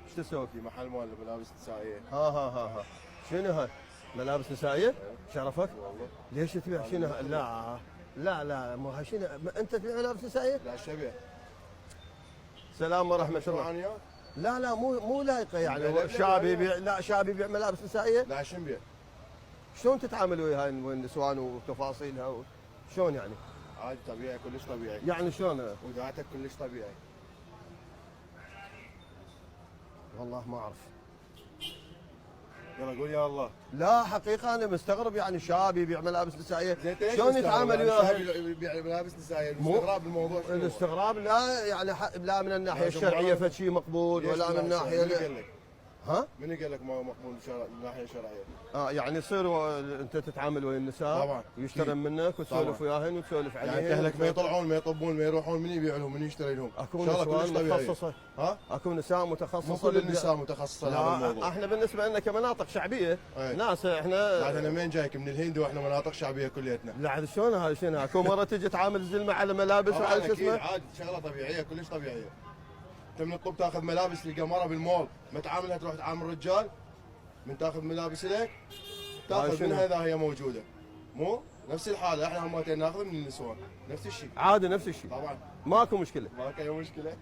ايش تسوي؟ في محل مال ملابس نسائيه. ها شنو هاي؟ ملابس نسائيه؟ شرفك؟ والله. ليش تبيع شنو؟ لا مو هاي شنو؟ انت تبيع ملابس نسائيه؟ لا شبه. سلام ورحمه الله. الله. لا مو لايقه يعني لا، شاب لا. يبيع، لا شاب يبيع ملابس نسائيه. لا شنبيع. شلون تتعامل ويا هاي النسوان وتفاصيلها شلون يعني؟ عادي طبيعي كلش طبيعي. يعني شلون؟ وذاتك كلش طبيعي. والله ما اعرف. يلا قول يا الله. لا حقيقه انا مستغرب يعني شاب يبيع ملابس نسائيه زين ليش شلون مستغرب؟ يتعامل يعني وياها؟ شاب يبيع ملابس نسائيه المستغرب بالموضوع شنو؟ الاستغراب لا يعني لا من الناحيه لا، الشرعيه شوف، فشي مقبول ليش ولا من لا؟ الناحيه من قال لك؟ ها؟ من قال لك ما مقبول من الناحيه الشرعيه؟ يعني يصير انت تتعامل ويا النساء طبعا. ويشترن منك وتسولف طبعا. وياهن وتسولف عليهن يعني اهلك ما يطلعون ما يطبون ما يروحون من يبيع لهم من يشتري لهم؟ اكو شغلة كلش نسوان طبيعية. متخصصه. ها؟ اكو نساء متخصصه. مو كل النساء متخصصه لهذا لا الموضوع. احنا بالنسبه لنا كمناطق شعبيه أي. ناس بعد احنا انا من جايك من الهند واحنا مناطق شعبيه كليتنا. لا عاد شلون هاي شنو اكو مره تجي تعامل زلمه على ملابس وعلى شو أكيد اسمه. عادي شغله طبيعيه كلش طبيعيه. انت من الطب تاخذ ملابس تلقى مره بالمول ما تعاملها تروح تعامل رجال من تاخذ ملابس لك تاخذ شنو؟ منها اذا هي موجوده. مو نفس الحاله احنا همتين ناخذ من النسوان نفس الشيء. عادي نفس الشيء طبعا ماكو مشكله. ما كان مشكله.